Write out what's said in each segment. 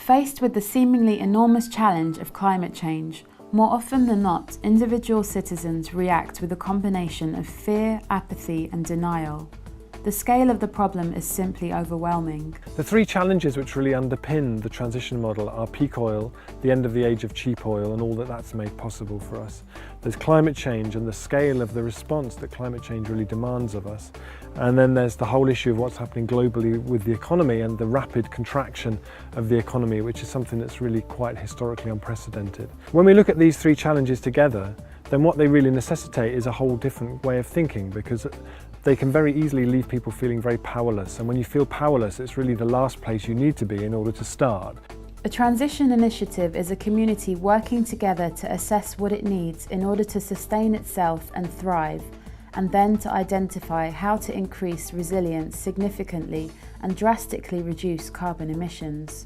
Faced with the seemingly enormous challenge of climate change, more often than not, individual citizens react with a combination of fear, apathy, and denial. The scale of the problem is simply overwhelming. The three challenges which really underpin the transition model are peak oil, the end of the age of cheap oil, and all that's made possible for us. There's climate change and the scale of the response that climate change really demands of us. And then there's the whole issue of what's happening globally with the economy and the rapid contraction of the economy, which is something that's really quite historically unprecedented. When we look at these three challenges together, then what they really necessitate is a whole different way of thinking, because they can very easily leave people feeling very powerless. And when you feel powerless, it's really the last place you need to be in order to start. A transition initiative is a community working together to assess what it needs in order to sustain itself and thrive, and then to identify how to increase resilience significantly and drastically reduce carbon emissions.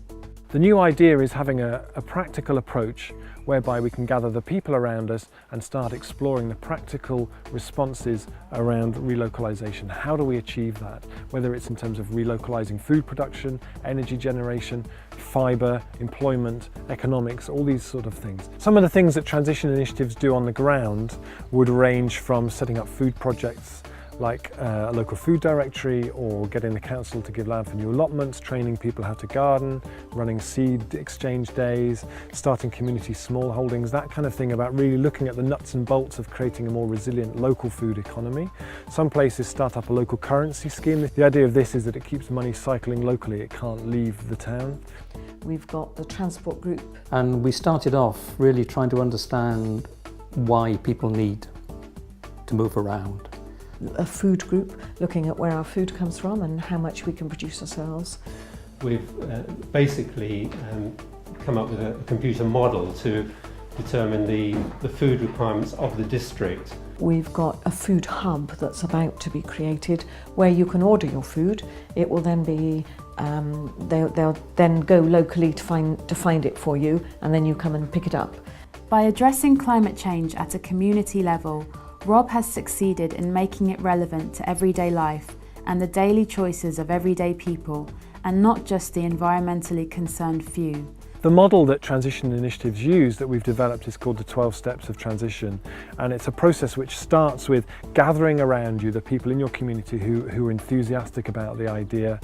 The new idea is having a practical approach whereby we can gather the people around us and start exploring the practical responses around relocalisation. How do we achieve that? Whether it's in terms of relocalising food production, energy generation, fibre, employment, economics, all these sort of things. Some of the things that transition initiatives do on the ground would range from setting up food projects like a local food directory, or getting the council to give land for new allotments, training people how to garden, running seed exchange days, starting community small holdings, that kind of thing, about really looking at the nuts and bolts of creating a more resilient local food economy. Some places start up a local currency scheme. The idea of this is that it keeps money cycling locally, it can't leave the town. We've got the transport group. And we started off really trying to understand why people need to move around. A food group, looking at where our food comes from and how much we can produce ourselves. We've basically come up with a computer model to determine the food requirements of the district. We've got a food hub that's about to be created where you can order your food. It will then be, they'll then go locally to find it for you, and then you come and pick it up. By addressing climate change at a community level, Rob has succeeded in making it relevant to everyday life and the daily choices of everyday people, and not just the environmentally concerned few. The model that transition initiatives use that we've developed is called the 12 steps of transition, and it's a process which starts with gathering around you the people in your community who are enthusiastic about the idea,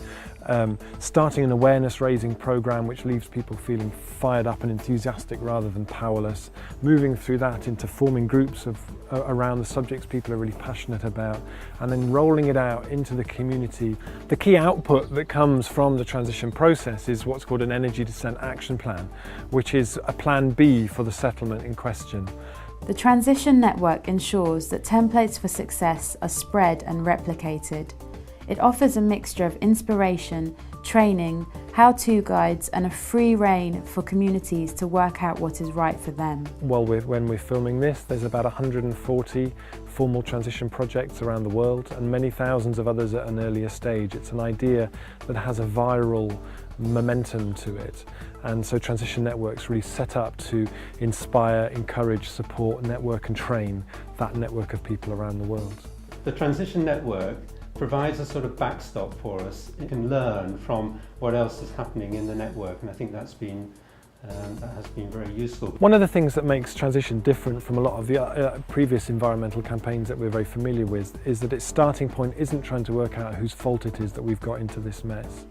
starting an awareness raising program which leaves people feeling fired up and enthusiastic rather than powerless, moving through that into forming groups around the subjects people are really passionate about, and then rolling it out into the community. The key output that comes from the transition process is what's called an energy descent action plan, which is a plan B for the settlement in question. The Transition Network ensures that templates for success are spread and replicated. It offers a mixture of inspiration, training, how-to guides, and a free rein for communities to work out what is right for them. Well, when we're filming this, there's about 140 formal transition projects around the world, and many thousands of others at an earlier stage. It's an idea that has a viral momentum to it, and so Transition Network's really set up to inspire, encourage, support, network and train that network of people around the world. The Transition Network provides a sort of backstop for us. It can learn from what else is happening in the network, and I think that has been very useful. One of the things that makes transition different from a lot of the previous environmental campaigns that we're very familiar with is that its starting point isn't trying to work out whose fault it is that we've got into this mess.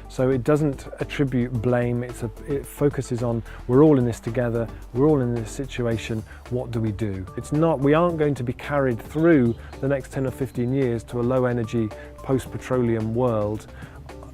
So it doesn't attribute blame, it focuses on, we're all in this together, we're all in this situation, what do we do? We aren't going to be carried through the next 10 or 15 years to a low energy, post-petroleum world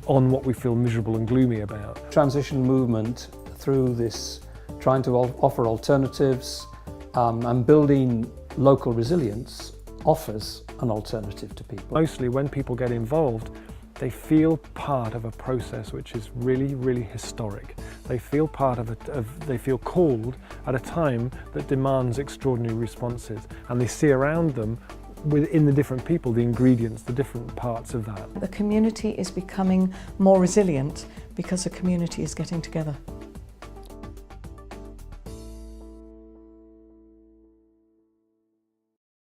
on what we feel miserable and gloomy about. Transition movement, through this trying to offer alternatives and building local resilience, offers an alternative to people. Mostly when people get involved, they feel part of a process which is really, really historic. They feel part of it, they feel called at a time that demands extraordinary responses, and they see around them within the different people, the ingredients, the different parts of that. The community is becoming more resilient because the community is getting together.